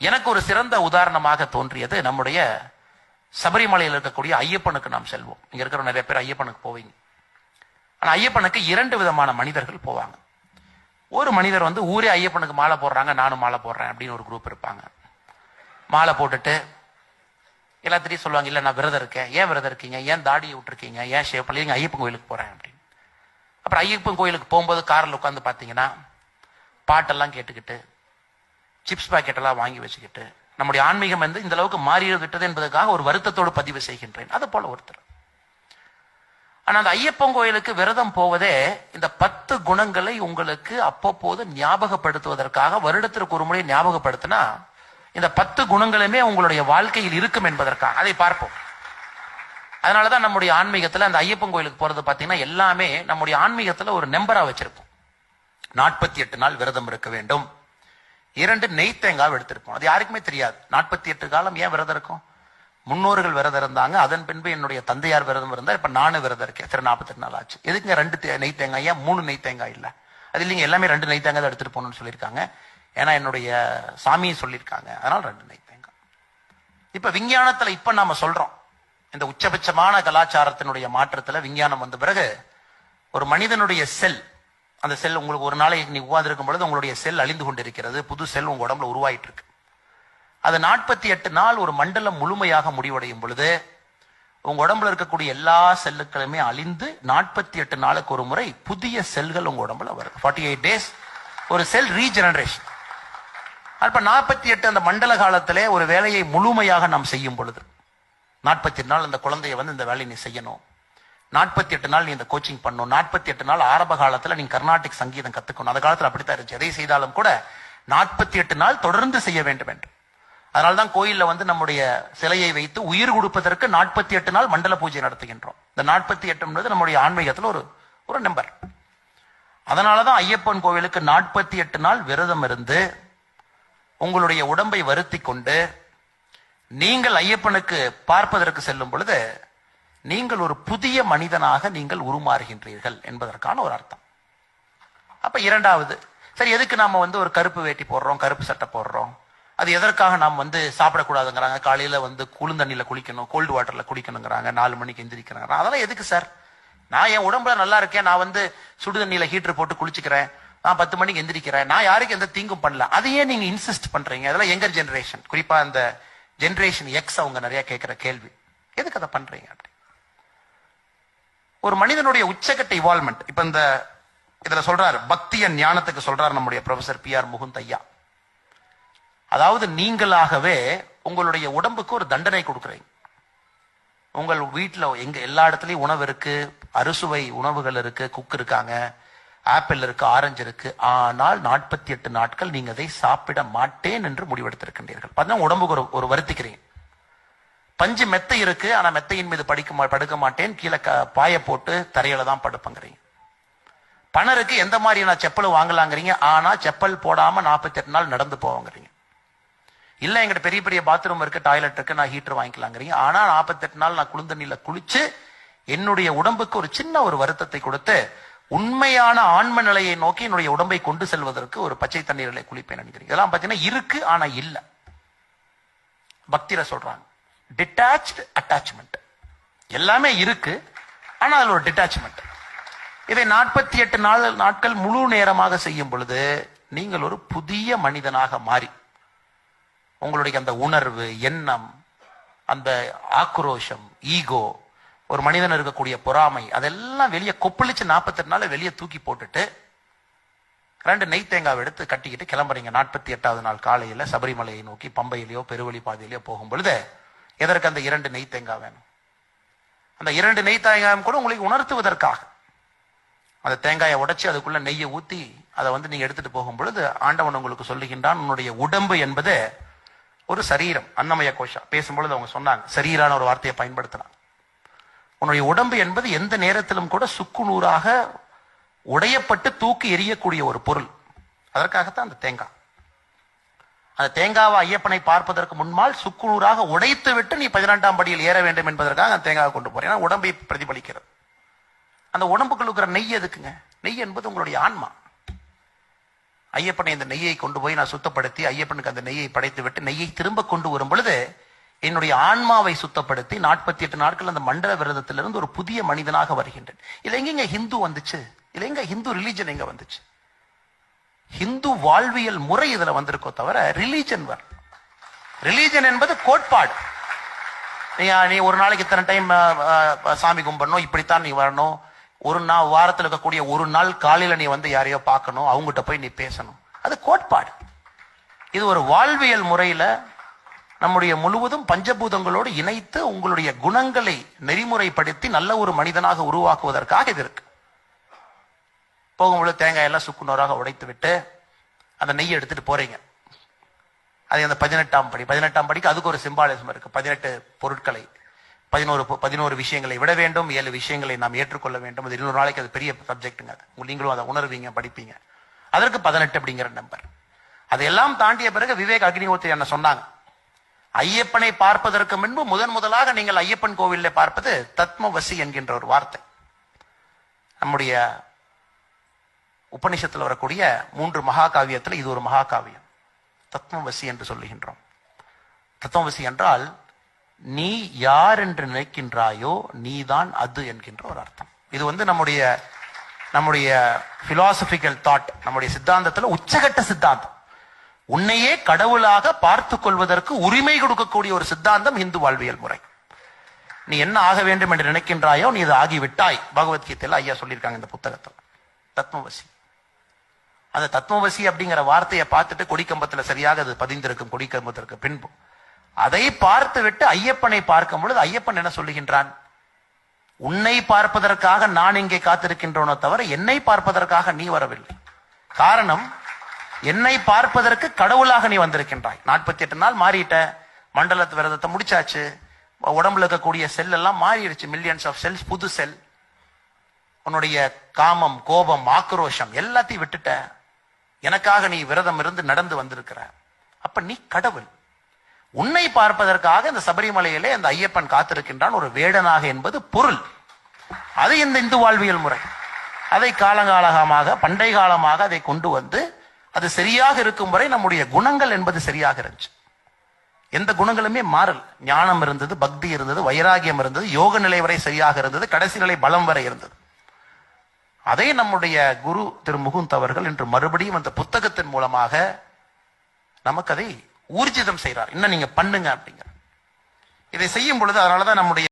எனக்கு ஒரு சிறந்த உதாரணமாக தோன்றியது நம்முடைய சபரிமலையில் இருக்கக்கூடிய ஐயப்பனுக்கு நாம் செல்வோம். இங்க இருக்கிற நிறைய பேர் ஐயப்பனுக்கு போவீங்க. ஆனா ஐயப்பனுக்கு 2 விதமான மனிதர்கள் போவாங்க. ஒரு மனிதர் வந்து ஊரே ஐயப்பனுக்கு மாலை போடுறாங்க, நானும் மாலை போடுறேன் அப்படின்னு ஒரு குரூப் இருப்பாங்க. மாலை போட்டுட்டு எல்லாத்திட்டையும் சொல்லுவாங்க, இல்ல நான் விரதம் இருக்கேன். ஏன் விரதம் இருக்கீங்க? ஏன் தாடியை விட்டுருக்கீங்க? ஏன் ஷேவ் பண்ணீங்க? ஐயப்பன் கோயிலுக்கு போறேன் அப்படின்னு. அப்புறம் ஐயப்பன் கோயிலுக்கு போகும்போது காரில் உட்காந்து பார்த்தீங்கன்னா பாட்டெல்லாம் கேட்டுக்கிட்டு சிப்ஸ் பாக்கெட் எல்லாம் வாங்கி வச்சுக்கிட்டு நம்முடைய ஆன்மீகம் வந்து இந்த அளவுக்கு மாறிவிட்டது என்பதற்காக ஒரு வருத்தத்தோடு பதிவு செய்கின்றேன். அது போல ஒருத்தர். ஆனா அந்த ஐயப்பன் கோயிலுக்கு விரதம் போவதே இந்த 10 குணங்களை உங்களுக்கு அப்பப்போது ஞாபகப்படுத்துவதற்காக, வருடத்திற்கு ஒரு முறை ஞாபகப்படுத்தினா இந்த 10 குணங்களுமே உங்களுடைய வாழ்க்கையில் இருக்கும் என்பதற்காக அதை பார்ப்போம். அதனாலதான் நம்முடைய ஆன்மீகத்துல அந்த ஐயப்பன் கோயிலுக்கு போறது பாத்தீங்கன்னா எல்லாமே நம்முடைய ஆன்மீகத்துல ஒரு நம்பரா வச்சிருப்போம். 48 நாள் விரதம் இருக்க வேண்டும். 2 நெய் தேங்காய் எடுத்திருப்போம். அது யாருக்குமே தெரியாது. 48 காலம் ஏன் விரதம் இருக்கும்? முன்னோர்கள் விரதம் இருந்தாங்க. அதன் பின்பு என்னுடைய தந்தையார் விரதம் இருந்தார். இப்ப நானும் விரதம் இருக்கேன். சரி 48 நாள் ஆச்சு. எதுக்குங்க 2 நெய் தேங்காய்? ஏன் 3 நெய் தேங்காய் இல்ல? அது இல்லைங்க, எல்லாமே 2 நெய் தேங்காய் தான் எடுத்துட்டு போகணும்னு சொல்லியிருக்காங்க. ஏன்னா என்னுடைய சாமியை சொல்லியிருக்காங்க. அதனால 2 நெய் தேங்காய். இப்ப விஞ்ஞானத்துல இப்ப நாம சொல்றோம், இந்த உச்சபட்சமான கலாச்சாரத்தினுடைய மாற்றத்துல விஞ்ஞானம் வந்த பிறகு ஒரு மனிதனுடைய செல், அந்த செல் உங்களுக்கு ஒரு நாளைக்கு நீ உட்கார்ந்து இருக்கும் பொழுது உங்களுடைய செல் அழிந்து கொண்டிருக்கிறது. புது செல் உங்க உடம்புல உருவாயிட்டு இருக்கு. அது 48 நாள் ஒரு மண்டலம் முழுமையாக முடிவடையும் பொழுது உங்க உடம்புல இருக்கக்கூடிய எல்லா செல்லுக்களுமே அழிந்து 48 நாளுக்கு ஒரு முறை புதிய செல்கள் உங்க உடம்புல வருது. 48 டேஸ் ஒரு செல் ரீஜெனரேஷன். அப்ப 48 அந்த மண்டல காலத்திலே ஒரு வேலையை முழுமையாக நாம் செய்யும் பொழுது 48 நாள் அந்த குழந்தைய வந்து இந்த வேலையை நீ செய்யணும். 48 நாள் நீ இந்த கோச்சிங் பண்ணணும். 48 நாள் ஆரம்ப காலத்துல நீ கர்நாடிக் சங்கீதம் கத்துக்கணும். அந்த காலத்துல அப்படித்தான் இருந்துச்சு. எதை செய்தாலும் கூட 48 நாள் தொடர்ந்து செய்ய வேண்டும் என்று. அதனால்தான் கோயில்ல வந்து நம்முடைய சிலையை வைத்து உயிர் கொடுப்பதற்கு 48 நாள் மண்டல பூஜை நடத்துகின்றோம். இந்த 48 என்பது நம்முடைய ஆன்மீகத்துல ஒரு நம்பர். அதனாலதான் ஐயப்பன் கோவிலுக்கு 48 நாள் விரதம் இருந்து உங்களுடைய உடம்பை வருத்தி கொண்டு நீங்கள் ஐயப்பனுக்கு பார்ப்பதற்கு செல்லும் பொழுது நீங்கள் ஒரு புதிய மனிதனாக நீங்கள் உருமாறுகின்றீர்கள் என்பதற்கான ஒரு அர்த்தம். அப்ப இரண்டாவது, சரி எதுக்கு நாம வந்து ஒரு கருப்பு வேட்டி போடுறோம், கருப்பு சட்டை போடுறோம்? அது எதற்காக நாம் வந்து சாப்பிடக்கூடாதுங்கிறாங்க. காலையில வந்து குளிர்ந்தண்ணில குளிக்கணும், கோல்டு வாட்டர்ல குளிக்கணுங்கிறாங்க, 4 மணிக்கு எந்திரிக்கிறாங்க. அதெல்லாம் எதுக்கு சார்? நான் என் உடம்புல நல்லா இருக்கேன், நான் வந்து சுடுதண்ணில ஹீட்டர் போட்டு குளிச்சுக்கிறேன், நான் 10 மணிக்கு எந்திரிக்கிறேன், நான் யாருக்கு எந்த தீங்கும் பண்ணல. அதையே நீங்க இன்சிஸ்ட் பண்றீங்க. அதெல்லாம் எங்கர் ஜெனரேஷன், குறிப்பா அந்த ஜெனரேஷன் எக்ஸ் அவங்க நிறைய கேட்கிற கேள்வி, எதுக்கு அதை பண்றீங்க? அப்படி ஒரு மனிதனுடைய உச்சகட்ட இவால்மெண்ட் இப்ப இந்த இதுல சொல்றாரு, பக்திய ஞானத்துக்கு சொல்றாரு நம்முடைய ப்ரொஃபசர் PR முகுந்த் ஐயா. அதாவது நீங்களாகவே உங்களுடைய உடம்புக்கு ஒரு தண்டனை கொடுக்குறீங்க. உங்கள் வீட்டுல எங்க எல்லா இடத்துலயும் உணவு இருக்கு, அறுசுவை உணவுகள் இருக்கு, குக் இருக்காங்க, ஆப்பிள் இருக்கு, ஆரஞ்சு இருக்கு. ஆனால் 48 நாட்கள் நீங்க அதை சாப்பிட மாட்டேன் என்று முடிவெடுத்திருக்கின்றீர்கள். பார்த்தீங்கன்னா உடம்புக்கு ஒரு வருத்திக்கிறீங்க. பஞ்சு மெத்தை இருக்கு, ஆனா மெத்தையின் மீது படுக்க மாட்டேன், கீழே பாய போட்டு தரையில தான் படுப்பங்கிறீங்க. பணம் இருக்கு, எந்த மாதிரி நான் செப்பல் வாங்கலாங்கிறீங்க, ஆனா செப்பல் போடாம 48 நாள் நடந்து போவாங்கிறீங்க. இல்ல எங்கிட்ட பெரிய பெரிய பாத்ரூம் இருக்கு, டாய்லெட் இருக்கு, நான் ஹீட்டர் வாங்கிக்கலாங்கிறீங்க. ஆனா 48 நாள் நான் குளிர்தண்ணில குளிச்சு என்னுடைய உடம்புக்கு ஒரு சின்ன ஒரு வருத்தத்தை கொடுத்து உண்மையான ஆன்ம நிலையை நோக்கி என்னுடைய உடம்பை கொண்டு செல்வதற்கு ஒரு பச்சை தண்ணீரிலே குளிப்பேன் நினைக்கிறீங்க. இதெல்லாம் பாத்தீங்கன்னா இருக்கு, ஆனா இல்ல. பக்தியில சொல்றாங்க டிட்டாச்ட் அட்டாச்மெண்ட். எல்லாமே இருக்கு, ஆனா அதுல ஒரு டிட்டாச்மெண்ட். இதை 48 நாட்கள் முழு நேரமாக செய்யும் பொழுது நீங்கள் ஒரு புதிய மனிதனாக மாறி உங்களுடைய அந்த உணர்வு, எண்ணம், அந்த ஆக்ரோஷம், ஈகோ, ஒரு மனிதன் இருக்கக்கூடிய பொறாமை, அதெல்லாம் வெளியே கொப்பளிச்சு 48 நாள் வெளியே தூக்கி போட்டுட்டு 2 நெய் தேங்காய் எடுத்து கட்டிக்கிட்டு கிளம்புறீங்க. 48வது நாள் காலையில சபரிமலையை நோக்கி பம்பையிலேயோ பெருவழி பாதையிலேயோ போகும் பொழுது எதற்கு அந்த 2 நெய் தேங்காய் வேணும்? அந்த 2 நெய் தேங்காயும் கூட உங்களுக்கு உணர்த்துவதற்காக. அந்த தேங்காயை உடைச்சு அதுக்குள்ள நெய்யை ஊத்தி அதை வந்து நீங்க எடுத்துட்டு போகும் பொழுது ஆண்டவன் உங்களுக்கு சொல்லுகின்றான், உன்னுடைய உடம்பு என்பது ஒரு சரீரம். அன்னமய கோஷா பேசும்பொழுது அவங்க சொன்னாங்க, சரீரான ஒரு வார்த்தையை பயன்படுத்தினாங்க. உன்னுடைய உடம்பு என்பது எந்த நேரத்திலும் கூட சுக்குநூறாக உடையப்பட்டு தூக்கி எறியக்கூடிய ஒரு பொருள். அதற்காகத்தான் அந்த தேங்காய். அந்த தேங்காவை ஐயப்பனை பார்ப்பதற்கு முன்னால் சுக்குநூறாக உடைத்து விட்டு நீ 12ஆம் படியில் ஏற வேண்டும் என்பதற்காக அந்த தேங்காவை கொண்டு போறேன். ஏன்னா உடம்பை பிரதிபலிக்கிறது. அந்த உடம்புக்குள்ள இருக்கிற நெய் எதுக்குங்க? நெய் என்பது உங்களுடைய ஆன்மா. ஐயப்பனை இந்த நெய்யை கொண்டு போய் நான் சுத்தப்படுத்தி ஐயப்பனுக்கு அந்த நெய்யை படைத்து விட்டு நெய்யை திரும்ப கொண்டு வரும் பொழுது என்னுடைய ஆன்மாவை சுத்தப்படுத்தி 48 நாட்கள் அந்த மண்டல விரதத்திலிருந்து ஒரு புதிய மனிதனாக வருகின்றேன். இல்ல எங்க ஹிந்து வந்துச்சு, இல்ல எங்க ஹிந்து ரிலீஜன் எங்க வந்துச்சு? ஹிந்து வாழ்வியல் முறை இதுல வந்திருக்கோ தவிர ரிலீஜன் வர. ரிலீஜன் என்பது கோட்பாடு. நீ ஒரு நாளைக்கு இத்தனை டைம் சாமி கும்பிடணும், இப்படித்தான் நீ வரணும், ஒரு நாள் வாரத்தில் இருக்கக்கூடிய ஒரு நாள் காலையில நீ வந்து யாரையோ பார்க்கணும், அவங்ககிட்ட போய் நீ பேசணும், அது கோட்பாடு. இது ஒரு வாழ்வியல் முறையில நம்முடைய முழுவதும் பஞ்சபூதங்களோடு இணைத்து உங்களுடைய குணங்களை நெறிமுறைப்படுத்தி நல்ல ஒரு மனிதனாக உருவாக்குவதற்காக இது இருக்கு. போகும்போது தேங்காய் எல்லாம் சுக்குநூறாக உடைத்து விட்டு அந்த நெய்யை எடுத்துட்டு போறீங்க. அது அந்த 18ஆம் படிக்கு அதுக்கு ஒரு சிம்பாலிசம் இருக்கு. 18 பொருட்களை 11 விஷயங்களை விட வேண்டும், 7 விஷயங்களை நாம் ஏற்றுக்கொள்ள வேண்டும். அது 200 நாளைக்கு அது பெரிய சப்ஜெக்ட்டுங்க. நீங்களும் அதை உணர்வீங்க, படிப்பீங்க. அதற்கு 18 அப்படிங்கிற நம்பர். அதையெல்லாம் தாண்டிய பிறகு விவேக் அக்னிஹோத்ரி என்ன சொன்னாங்க, ஐயப்பனை பார்ப்பதற்கு முன்பு முதலாக நீங்கள் ஐயப்பன் கோவிலில் பார்ப்பது தத்மவசி என்கின்ற ஒரு வார்த்தை. நம்முடைய உபநிஷத்தில் வரக்கூடிய 3 மகாகாவியத்தில் இது ஒரு மகாகாவியம். தத்மவசி என்று சொல்லுகின்றோம். தத்மவசி என்றால் நீ யார் என்று நினைக்கின்றாயோ நீதான் அது என்கின்ற ஒரு அர்த்தம். இது வந்து நம்முடைய பிலாசபிக்கல் தாட், நம்முடைய சித்தாந்தத்தில் உச்சகட்ட சித்தாந்தம். உன்னையே கடவுளாக பார்த்து கொள்வதற்கு உரிமை கொடுக்கக்கூடிய ஒரு சித்தாந்தம் இந்து வாழ்வியல் முறை. நீ என்ன ஆக வேண்டும் என்று நினைக்கின்றாயோ நீ இது ஆகிவிட்டாய். பகவத்கீதையில ஐயா சொல்லியிருக்காங்க இந்த புத்தகத்தில். தத்மவசி. அந்த தத்மவசி அப்படிங்கிற வார்த்தையை பார்த்துட்டு கொடிக்கம்பத்துல சரியாக அது பதிந்திருக்கும். கொடிக்கம்பத்திற்கு பின்பு அதை பார்த்து விட்டு ஐயப்பனை பார்க்கும் பொழுது ஐயப்பன் என்ன சொல்லுகின்றான், உன்னை பார்ப்பதற்காக நான் இங்கே காத்திருக்கின்றோனோ தவிர என்னை பார்ப்பதற்காக நீ வரவில்லை. காரணம், என்னை பார்ப்பதற்கு கடவுளாக நீ வந்திருக்கின்றாய். 48 நாள் மாறிட்ட, மண்டலத்து விரதத்தை முடிச்சாச்சு, உடம்புல இருக்கக்கூடிய செல் எல்லாம் மாறிடுச்சு, மில்லியன்ஸ் ஆஃப் செல்ஸ், புது செல். உன்னுடைய காமம், கோபம், ஆக்ரோஷம் எல்லாத்தையும் விட்டுட்ட, எனக்காக நீ விரதம் இருந்து நடந்து வந்திருக்கிற. அப்ப நீ கடவுள். உன்னை பார்ப்பதற்காக இந்த சபரிமலையிலே அந்த ஐயப்பன் காத்திருக்கின்றான் ஒரு வேடனாக என்பது பொருள். அது இந்த இந்து வாழ்வியல் முறை. அதை காலகாலமாக பண்டை காலமாக அதை கொண்டு வந்து அது சரியாக இருக்கும் வரை நம்முடைய குணங்கள் என்பது சரியாக இருந்துச்சு. எந்த குணங்களுமே மாறல். ஞானம் இருந்தது, பக்தி இருந்தது, வைராகியம் இருந்தது, யோக நிலை வரை சரியாக இருந்தது, கடைசி நிலை பலம் வரை இருந்தது. அதை நம்முடைய குரு திரு முகுந்த் அவர்கள் இன்று மறுபடியும் அந்த புத்தகத்தின் மூலமாக நமக்கு அதை ஊர்ஜிதம் செய்கிறார். இன்னும் நீங்க பண்ணுங்க அப்படிங்கிற. இதை செய்யும் பொழுது அதனாலதான் நம்முடைய